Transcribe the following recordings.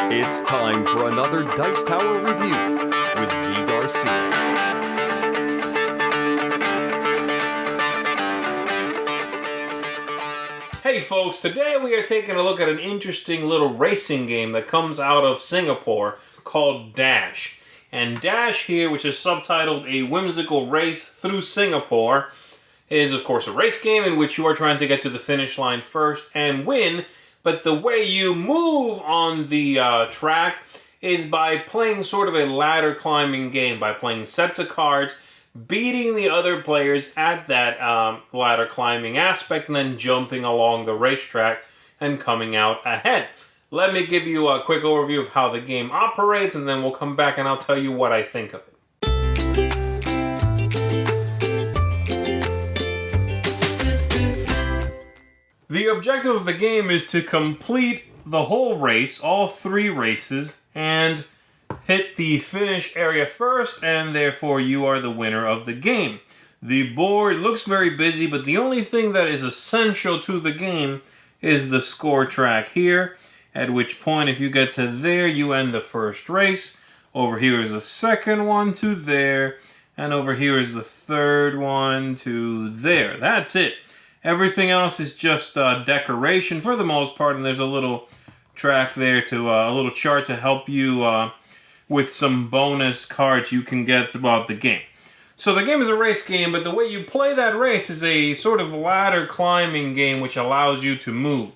It's time for another Dice Tower review with Z Garcia. Hey folks, today we are taking a look at an interesting little racing game that comes out of Singapore called Dash. And Dash here, which is subtitled A Whimsical Race Through Singapore, is of course a race game in which you are trying to get to the finish line first and win. But the way you move on the track is by playing sort of a ladder climbing game, by playing sets of cards, beating the other players at that ladder climbing aspect, and then jumping along the racetrack and coming out ahead. Let me give you a quick overview of how the game operates, and then we'll come back and I'll tell you what I think of it. The objective of the game is to complete the whole race, all 3 races, and hit the finish area first, and therefore you are the winner of the game. The board looks very busy, but the only thing that is essential to the game is the score track here, at which point if you get to there, you end the first race. Over here is the second one to there, and over here is the third one to there. That's it. Everything else is just decoration for the most part, and there's a little track there to a little chart to help you with some bonus cards you can get throughout the game. So the game is a race game, but the way you play that race is a sort of ladder climbing game which allows you to move.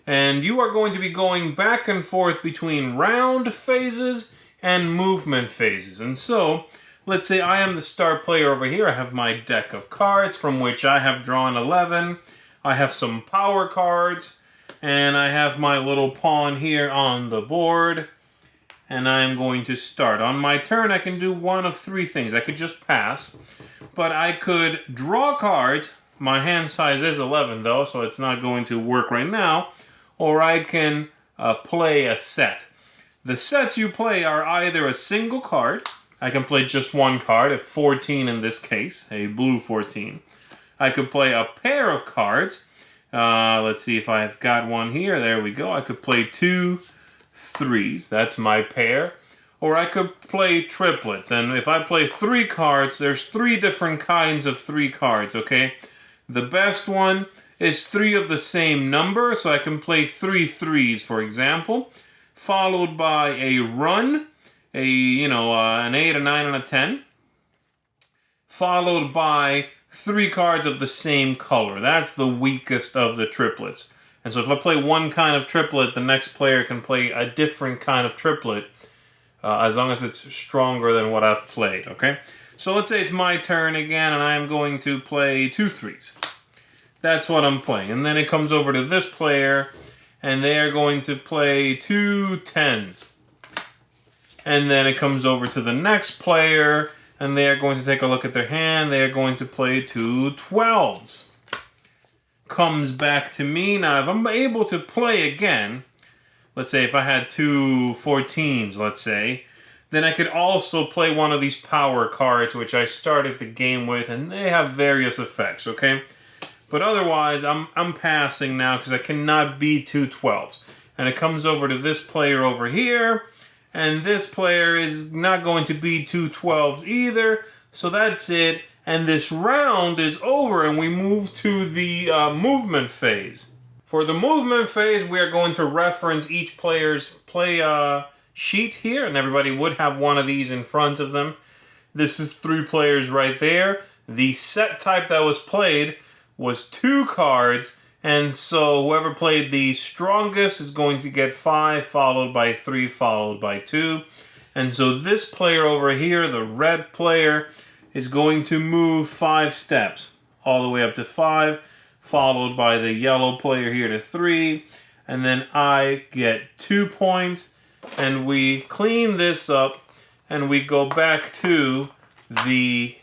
And you are going to be going back and forth between round phases and movement phases. And so, let's say I am the star player over here. I have my deck of cards from which I have drawn 11. I have some power cards, and I have my little pawn here on the board. And I'm going to start. On my turn, I can do one of 3 things. I could just pass, but I could draw cards. My hand size is 11 though, so it's not going to work right now. Or I can play a set. The sets you play are either a single card. I can play just one card, a 14 in this case, a blue 14. I could play a pair of cards. Let's see if I've got one here. There we go. I could play 2 3s. That's my pair. Or I could play triplets. And if I play 3 cards, there's 3 different kinds of 3 cards, okay? The best one is 3 of the same number, so I can play 3 3s, for example, followed by a run, an 8, a 9, and a 10, followed by 3 cards of the same color. That's the weakest of the triplets. And so if I play one kind of triplet, the next player can play a different kind of triplet, as long as it's stronger than what I've played, okay? So let's say it's my turn again, and I am going to play 2 3s. That's what I'm playing. And then it comes over to this player, and they're going to play 2 10s. And then it comes over to the next player, and they're going to take a look at their hand. They're going to play 2 12s. Comes back to me. Now, if I'm able to play again, let's say if I had 2 14s, let's say, then I could also play one of these power cards, which I started the game with, and they have various effects, okay? But otherwise, I'm passing now because I cannot beat 2 12s. And it comes over to this player over here, and this player is not going to beat 2 12s either, so that's it. And this round is over, and we move to the movement phase. For the movement phase, we are going to reference each player's play sheet here, and everybody would have one of these in front of them. This is 3 players right there. The set type that was played was 2 cards, and so whoever played the strongest is going to get 5, followed by 3, followed by 2. And so this player over here, the red player, is going to move 5 steps, all the way up to 5, followed by the yellow player here to 3, and then I get 2 points, and we clean this up, and we go back to the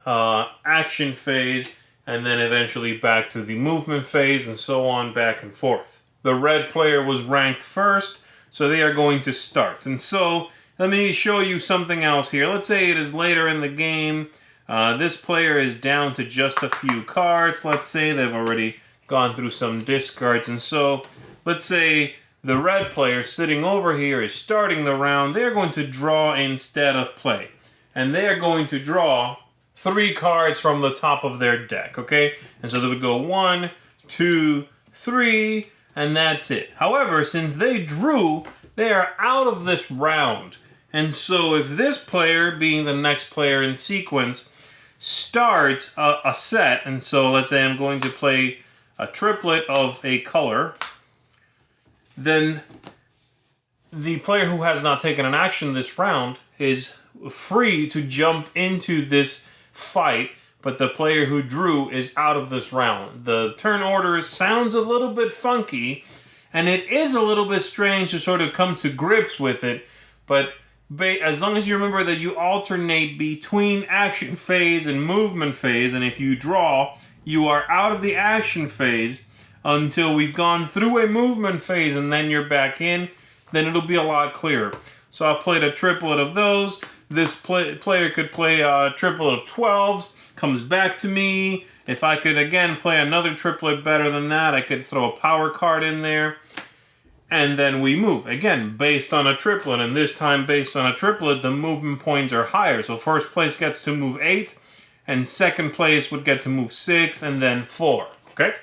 action phase, and then eventually back to the movement phase, and so on, back and forth. The red player was ranked first, so they are going to start. And so, let me show you something else here. Let's say it is later in the game. This player is down to just a few cards. Let's say they've already gone through some discards. And so, let's say the red player sitting over here is starting the round. They're going to draw instead of play. And they're going to draw 3 cards from the top of their deck, okay? And so they would go 1, 2, 3, and that's it. However, since they drew, they are out of this round. And so if this player, being the next player in sequence, starts a set, and so let's say I'm going to play a triplet of a color, then the player who has not taken an action this round is free to jump into this fight, but the player who drew is out of this round. The turn order sounds a little bit funky, and it is a little bit strange to sort of come to grips with it, but as long as you remember that you alternate between action phase and movement phase, and if you draw, you are out of the action phase until we've gone through a movement phase and then you're back in, then it'll be a lot clearer. So I played a triplet of those. This player could play a triplet of 12s, comes back to me. If I could again play another triplet better than that, I could throw a power card in there. And then we move. Again, based on a triplet, and this time based on a triplet, the movement points are higher. So first place gets to move 8, and second place would get to move 6, and then 4. Okay?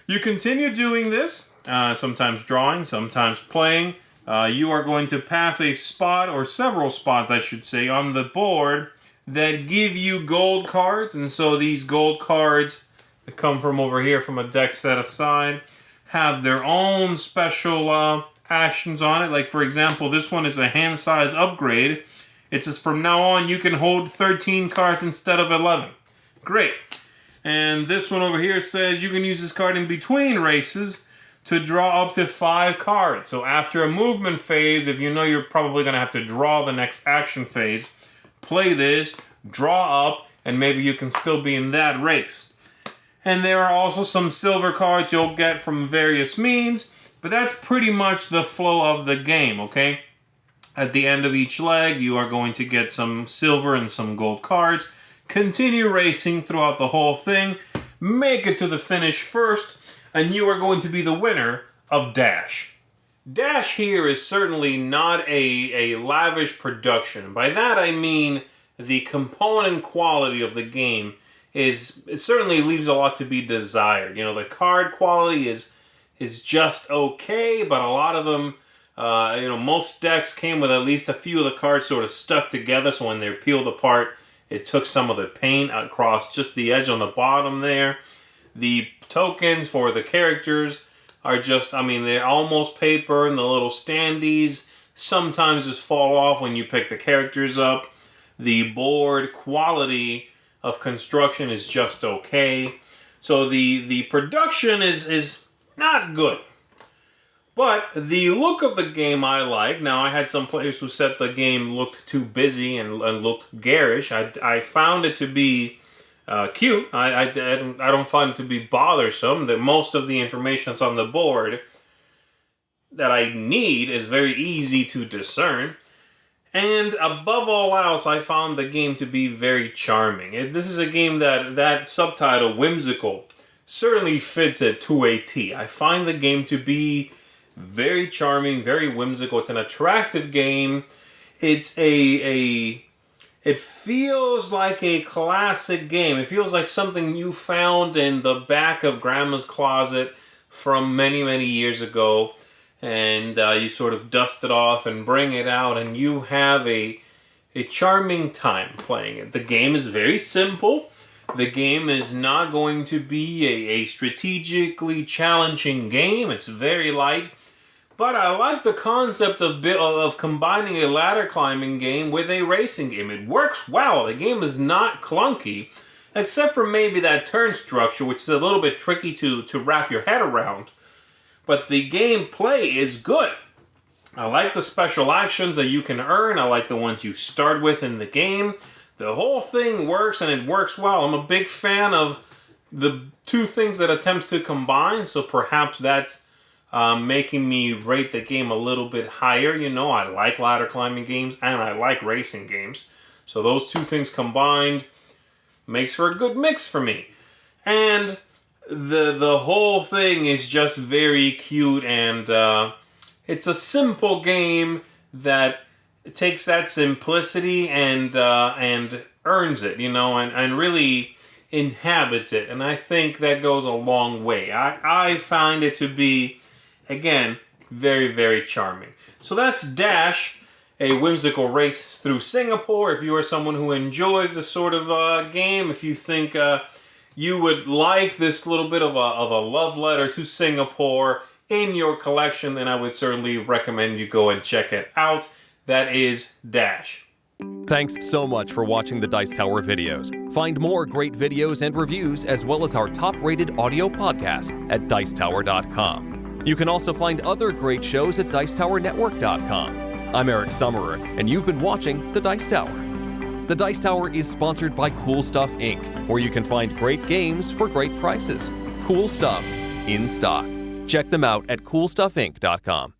You continue doing this, sometimes drawing, sometimes playing. You are going to pass a spot, or several spots, I should say, on the board that give you gold cards. And so these gold cards that come from over here from a deck set aside have their own special actions on it. Like, for example, this one is a hand size upgrade. It says from now on you can hold 13 cards instead of 11. Great. And this one over here says you can use this card in between races to draw up to 5 cards. So after a movement phase, if you know you're probably going to have to draw the next action phase, play this, draw up, and maybe you can still be in that race. And there are also some silver cards you'll get from various means, but that's pretty much the flow of the game, okay? At the end of each leg, you are going to get some silver and some gold cards. Continue racing throughout the whole thing. Make it to the finish first, and you are going to be the winner of Dash. Dash here is certainly not a lavish production. By that I mean the component quality of the game it certainly leaves a lot to be desired. You know, the card quality is just okay, but a lot of them, most decks came with at least a few of the cards sort of stuck together, so when they're peeled apart, it took some of the paint across just the edge on the bottom there. The tokens for the characters are just, they're almost paper, and the little standees sometimes just fall off when you pick the characters up. The board quality of construction is just okay. So the production is not good. But the look of the game I like. Now, I had some players who said the game looked too busy and looked garish. I found it to be cute. I don't find it to be bothersome. That most of the information that's on the board that I need is very easy to discern. And above all else, I found the game to be very charming. This is a game that subtitle, Whimsical, certainly fits it to a T. I find the game to be very charming, very whimsical. It's an attractive game. It feels like a classic game. It feels like something you found in the back of Grandma's closet from many, many years ago. And you sort of dust it off and bring it out, and you have a charming time playing it. The game is very simple. The game is not going to be a strategically challenging game. It's very light. But I like the concept of combining a ladder climbing game with a racing game. It works well. The game is not clunky, except for maybe that turn structure, which is a little bit tricky to wrap your head around. But the gameplay is good. I like the special actions that you can earn. I like the ones you start with in the game. The whole thing works, and it works well. I'm a big fan of the two things that attempts to combine, so perhaps that's making me rate the game a little bit higher. You know, I like ladder climbing games, and I like racing games. So those two things combined makes for a good mix for me. And the whole thing is just very cute, and it's a simple game that takes that simplicity and earns it, and really inhabits it. And I think that goes a long way. I find it to be, again, very, very charming. So that's Dash, a whimsical race through Singapore. If you are someone who enjoys this sort of game, if you think you would like this little bit of a love letter to Singapore in your collection, then I would certainly recommend you go and check it out. That is Dash. Thanks so much for watching the Dice Tower videos. Find more great videos and reviews, as well as our top-rated audio podcast at Dicetower.com. You can also find other great shows at Dicetowernetwork.com. I'm Eric Summerer, and you've been watching The Dice Tower. The Dice Tower is sponsored by Cool Stuff Inc., where you can find great games for great prices. Cool stuff in stock. Check them out at CoolStuffInc.com.